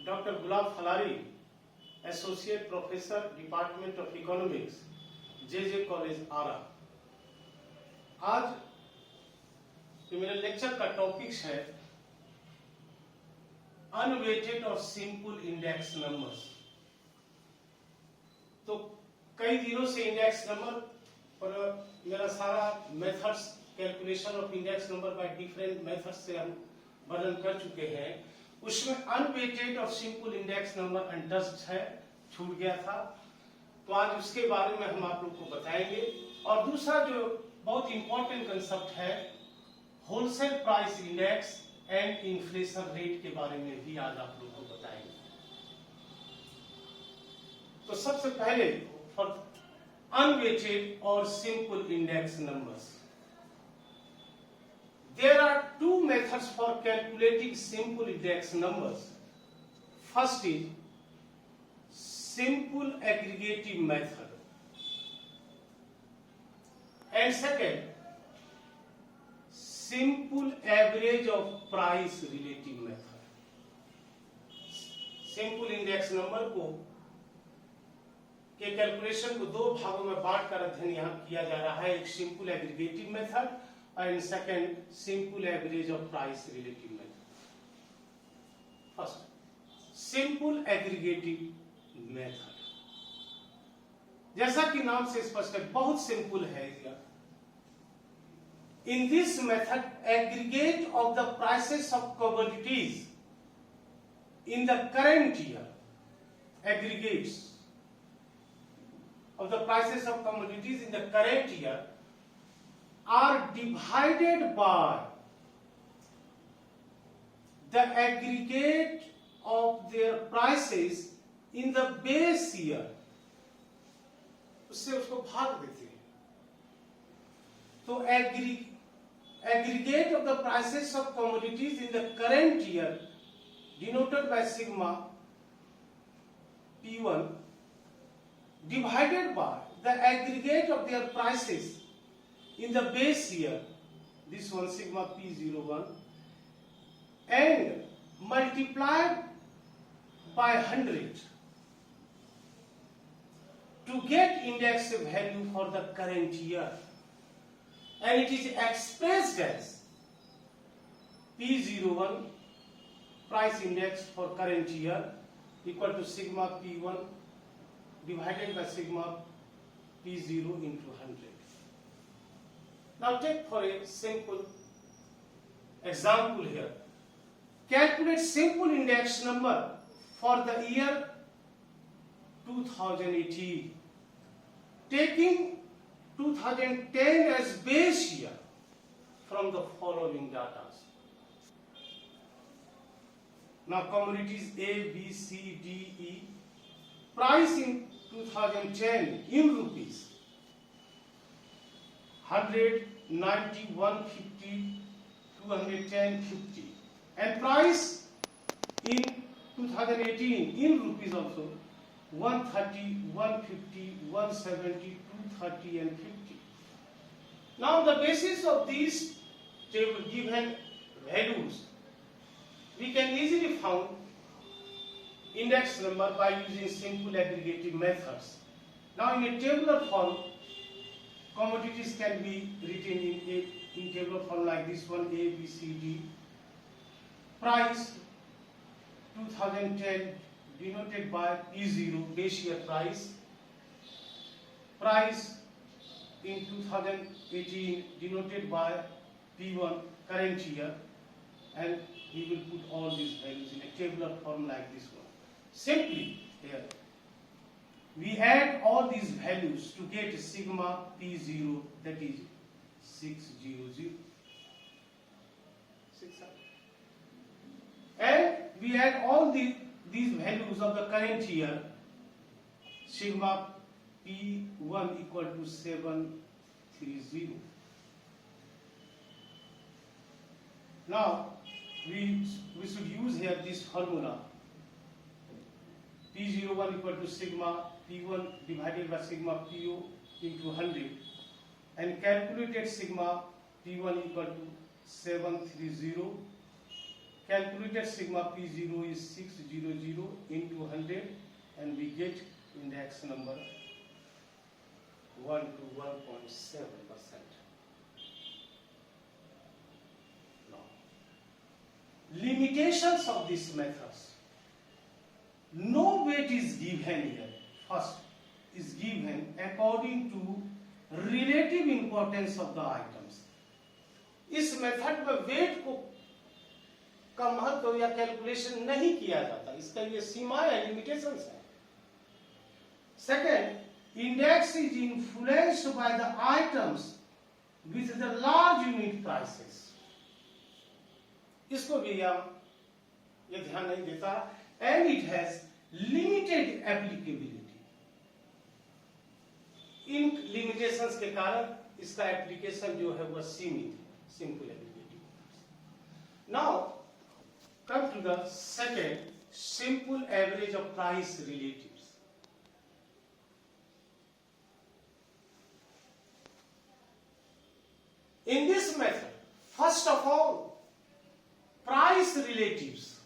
Doctor Gulab Phalari, associate professor, department of economics, J college Arrah. आज जो मेरे लेक्चर का टॉपिक है अनवेटेड और सिंपल इंडेक्स नंबर्स। तो कई दिनों से इंडेक्स नंबर पर मेरा सारा methods calculation of index number by different methods से हम वर्णन कर चुके हैं। उसमें अनवेटेड और सिंपल इंडेक्स नंबर अनटच्ड है, छूट गया था, तो आज उसके बारे में हम आप लोग को बताएंगे। और दूसरा जो बहुत इंपॉर्टेंट कंसेप्ट है wholesale price index and inflation rate के बारे में भी आज आप लोग को बताएंगे। तो सबसे पहले फॉर अनवेटेड और simple index numbers, there are two methods for calculating simple index numbers. First is simple aggregative method, and second simple average of price relative method. Simple index number को के कैलकुलेशन को दो भागों में बांट कर अध्ययन यहाँ किया जा रहा है। एक simple aggregative method and second simple average of price relative method. First, simple aggregative method, जैसा कि नाम से स्पष्ट है, बहुत सिंपल है। In this method, aggregate of the prices of commodities in the current year, aggregates of the prices of commodities in the current year are divided by the aggregate of their prices in the base year. उससे उसको भाग देते हैं। तो aggregate of the prices of commodities in the current year denoted by sigma P1 divided by the aggregate of their prices in the base year, this one sigma P01, and multiplied by 100 to get index value for the current year, and it is expressed as P01 price index for current year equal to sigma P1 divided by sigma P0 into 100. Now take for a simple example here. Calculate simple index number for the year 2018, taking 2010 as base year from the following data. Now commodities A, B, C, D, E, price in 2010 in rupees 100, 90, 150, 210, 50, and price in 2018 in rupees also 130, 150, 170, 230, and 50. Now the basis of these table given values, we can easily found index number by using simple aggregative methods. Now in a tabular form, commodities can be written in tabular form like this one: A, B, C, D. Price 2010 denoted by P0 base year price. Price in 2018 denoted by P1 current year, and we will put all these values in a tabular form like this one. Simply here we add all these values to get sigma P0, that is 600. And we add all these values of the current year, sigma P1 equal to 730. Now we should use here this formula P01 equal to sigma P1 divided by sigma PO into 100, and calculated sigma P1 equal to 730. Calculated sigma P0 is 600 and we get index number 1 to 1.7%. Now, limitations of these methods. No weight is given here. First is given according to relative importance of the items. इस method में wait को का महत्व या calculation नहीं किया जाता, इसका ये सीमाएं है, लिमिटेशंस है. Second, index is influenced by the items with the large unit prices. इसको भी हम ये ध्यान नहीं देता, and it has limited applicability. इन लिमिटेशंस के कारण इसका एप्लीकेशन जो है वह सीमित है, simple applicative. Now come to the second, simple average of price relatives. In this method, first of all, price relatives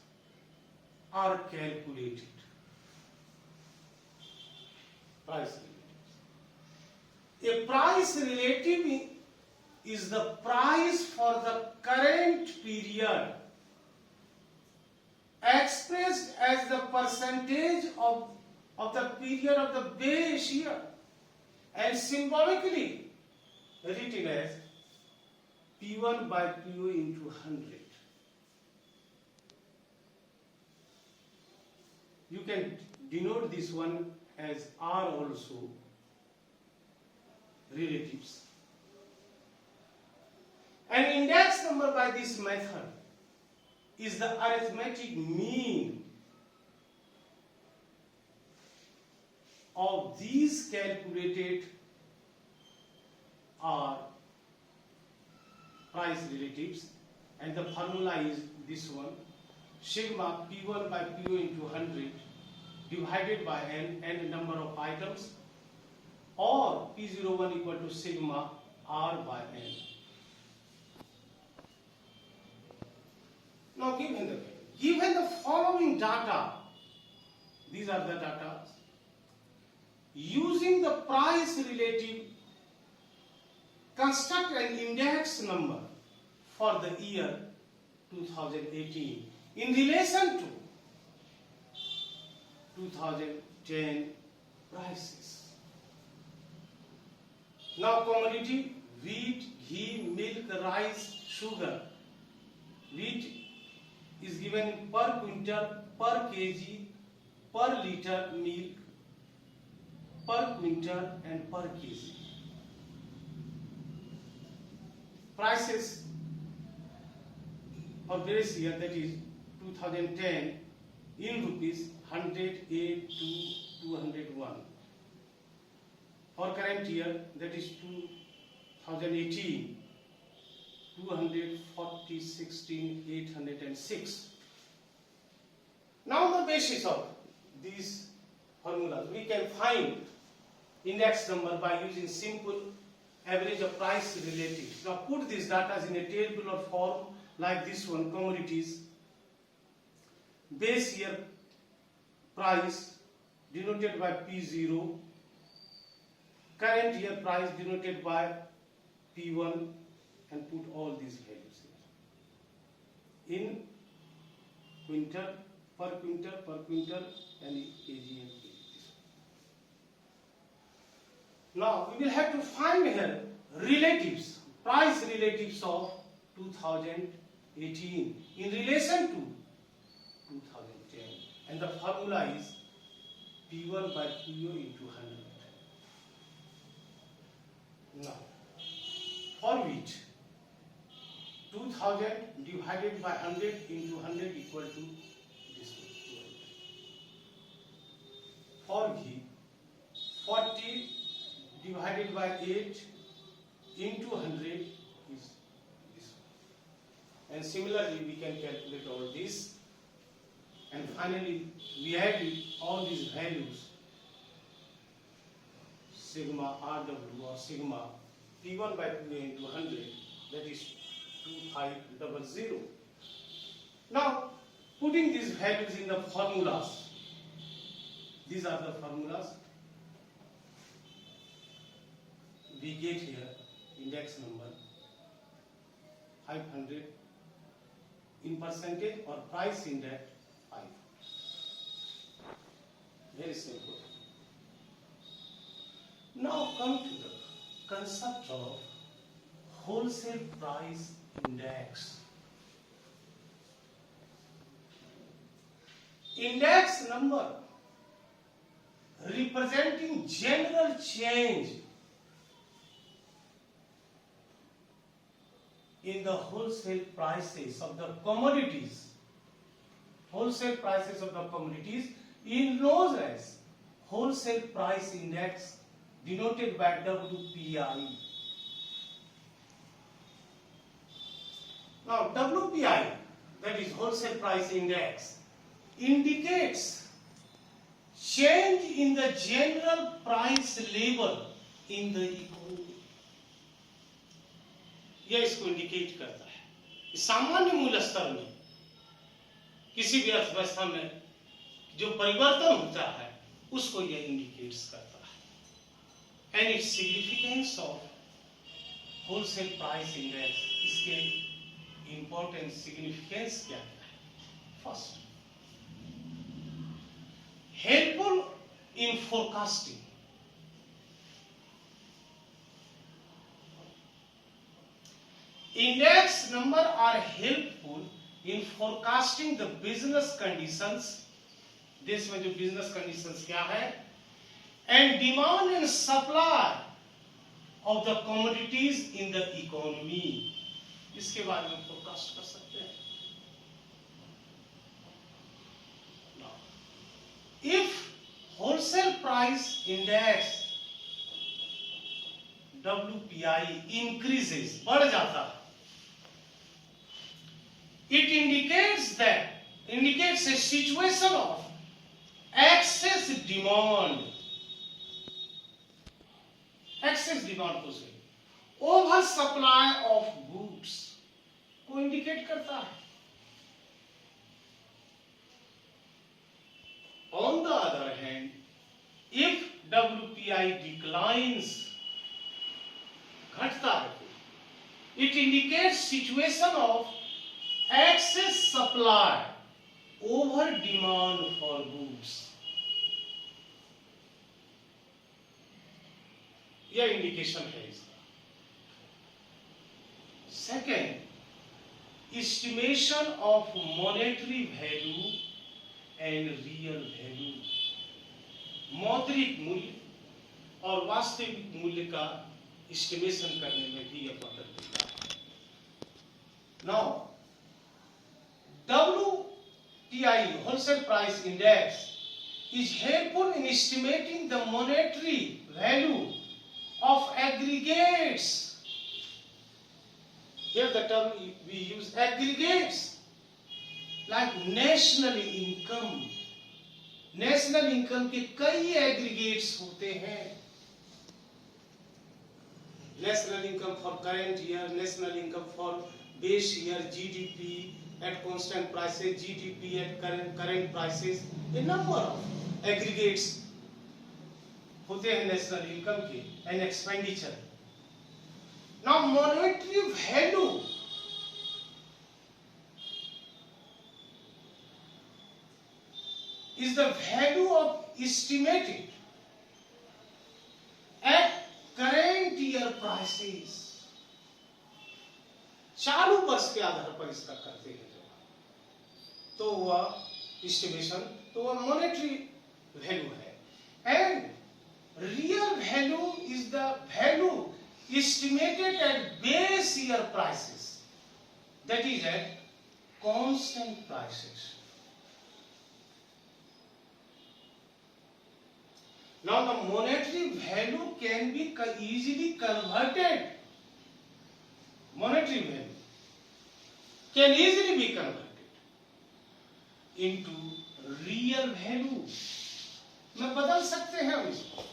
are calculated. Price relatives. A price relative is the price for the current period expressed as the percentage of the period of the base year and symbolically written as P1 by PO into 100. You can denote this one as R also, relatives. An index number by this method is the arithmetic mean of these calculated price relatives, and the formula is this one: sigma P1 by PO into 100 divided by n number of items, or P01 equal to sigma R by n. Now given the following data, these are the data, using the price relative, construct an index number for the year 2018 in relation to 2010 prices. Now commodity: wheat, ghee, milk, rice, sugar. Wheat is given per quintal, per kg, per liter milk, per quintal and per kg. Prices for base year, that is 2010, in rupees 108 to 201. For current year, that is 2018, 240, 16, 806. Now, on the basis of these formulas, we can find index number by using simple average of price relatives. Now, put these data in a table or form like this one: commodities, base year price denoted by P0, current year price denoted by P1, and put all these values here in quintal, per quintal, and kg and kg. Now we will have to find here relatives, price relatives of 2018 in relation to 2010, and the formula is P1 by PO into 100. Now, for wheat, 2000 divided by 100 into 100 equal to this one. For ghee, 40 divided by 8 into 100 is this one. And similarly, we can calculate all this. And finally, we add all these values: sigma RW or sigma P1 by PO into 100, that is 2500. Now, putting these values in the formulas, These are the formulas we get here. Index number 500 in percentage or price index 5. Very simple. Now come to the concept of wholesale price index. Index number representing general change in the wholesale prices of the commodities. Wholesale prices of the commodities is known as wholesale price index, denoted by WPI. Now WPI, that is wholesale price index, indicates change in the general price level in the economy. यह इसको indicate करता है। सामान्य मूल्य स्तर में किसी भी अर्थव्यवस्था में जो परिवर्तन होता है उसको यह इंडिकेट्स करता है। And its significance of wholesale price index, इसके इंपॉर्टेंट सिग्निफिकेंस क्या है? First, helpful in forecasting. Index number are helpful in forecasting the business conditions. देश में जो business conditions क्या है? And demand and supply of the commodities in the economy. इसके बारे में forecast कर सकते हैं। Now, if wholesale price index WPI increases, बढ़ जाता है, it indicates a situation of excess demand. Excess demand को से over supply of goods को इंडिकेट करता है। On the other hand, if WPI declines, घटता है, it indicates situation of excess supply over demand for goods. यह indication है इसका। Second, estimation of monetary value and real value. मौद्रिक मूल्य और वास्तविक मूल्य का एस्टिमेशन करने में भी यह मदद देता है। Now WPI, wholesale price index, is helpful in estimating the monetary value of aggregates. Here the term we use aggregates, like national income. National income के कई aggregates होते हैं। National income for current year, national income for base year, GDP at constant prices, GDP at current prices, a number of aggregates होते हैं national income के and expenditure. Now monetary value is the value of estimated at current year prices. चालू वर्ष के आधार पर इसका करते हैं तो वह एस्टिमेशन, तो वह मॉनेटरी वैल्यू है। And real value is the value estimated at base year prices, that is at constant prices. Now the monetary value can be easily converted, monetary value can easily be converted into real value. मैं बदल सकते हैं इसको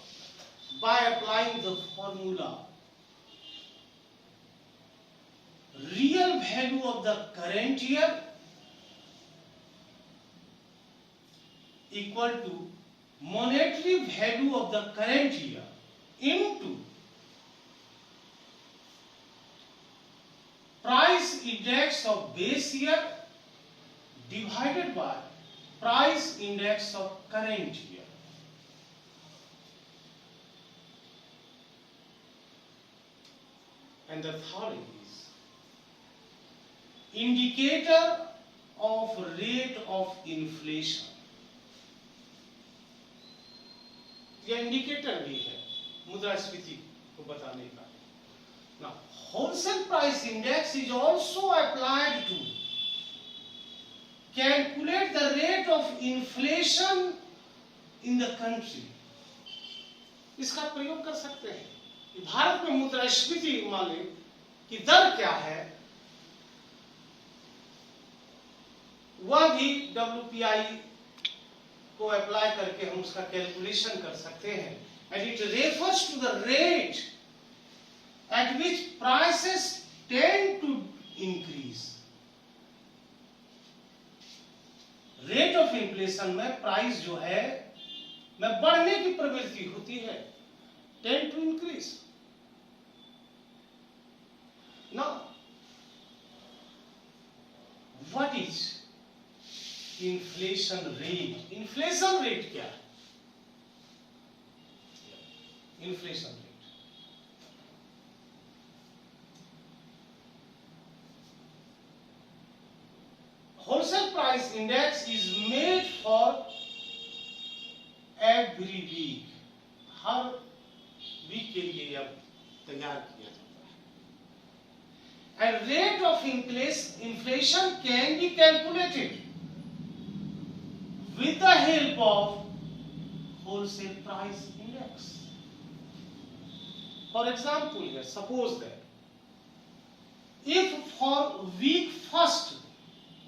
by applying the formula real value of the current year equal to monetary value of the current year into price index of base year divided by price index of current year. And the third is indicator of rate of inflation. यह indicator भी है मुद्रास्फीति को बताने का. Now, wholesale price index is also applied to calculate the rate of inflation in the country. इसका प्रयोग कर सकते हैं कि भारत में मुद्रास्फीति मान लें कि दर क्या है, वह भी WPI को अप्लाई करके हम उसका कैलकुलेशन कर सकते हैं. And it refers to the rate at which prices tend to increase. Rate of inflation में प्राइस जो है में बढ़ने की प्रवृत्ति होती है, tend to increase. Now, what is inflation rate? Inflation rate क्या है? Inflation rate. Wholesale price index is made for every week. हर वीक के लिए यह तैयार किया जाता है. And rate of inflation can be calculated with the help of wholesale price index. For example, here suppose that if for week first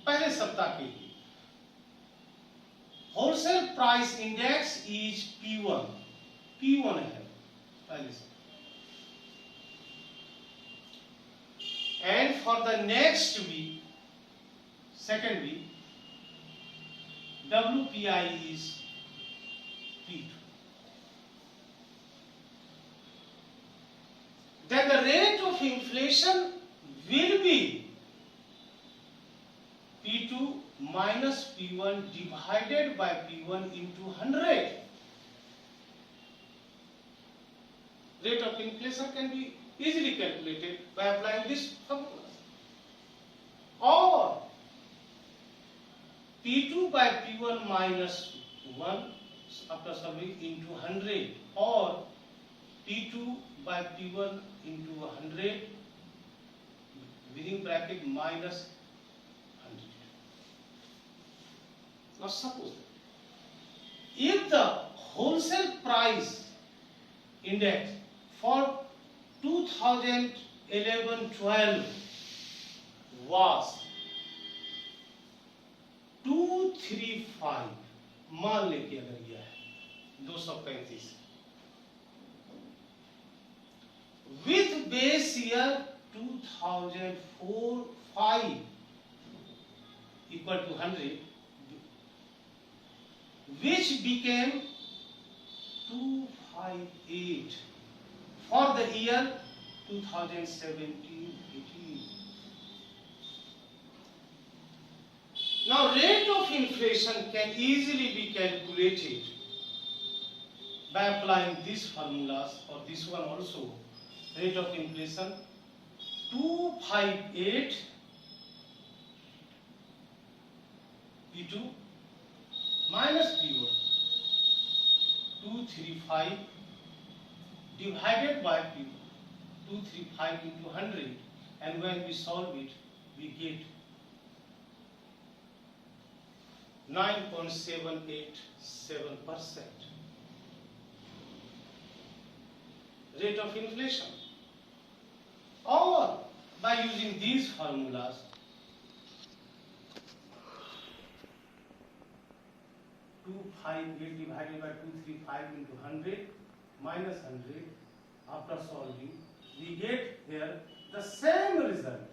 पहले सप्ताह के लिए wholesale price index is P1 है पहले सप्ताह, and for the next week second week WPI is P2. Then the rate of inflation will be P2 minus P1 divided by P1 into 100. Rate of inflation can be easily calculated by applying this formula. Or P2 by P1 minus 1 after summing into 100, or P2 by P1 into 100 within bracket minus 100. Now suppose if the wholesale price index for 2011-12 was 235, मान लें कि अगर यह है 235 with base year 2004-5 equal to 100, which became 258 for the year 2017-18. Now, rate of inflation can easily be calculated by applying these formulas, or this one also. Rate of inflation 258 P2 minus P1 235 divided by P2 235 into 100, and when we solve it we get 9.787% rate of inflation. Or by using these formulas, 258 divided by 235 into 100 minus 100, after solving we get here the same result,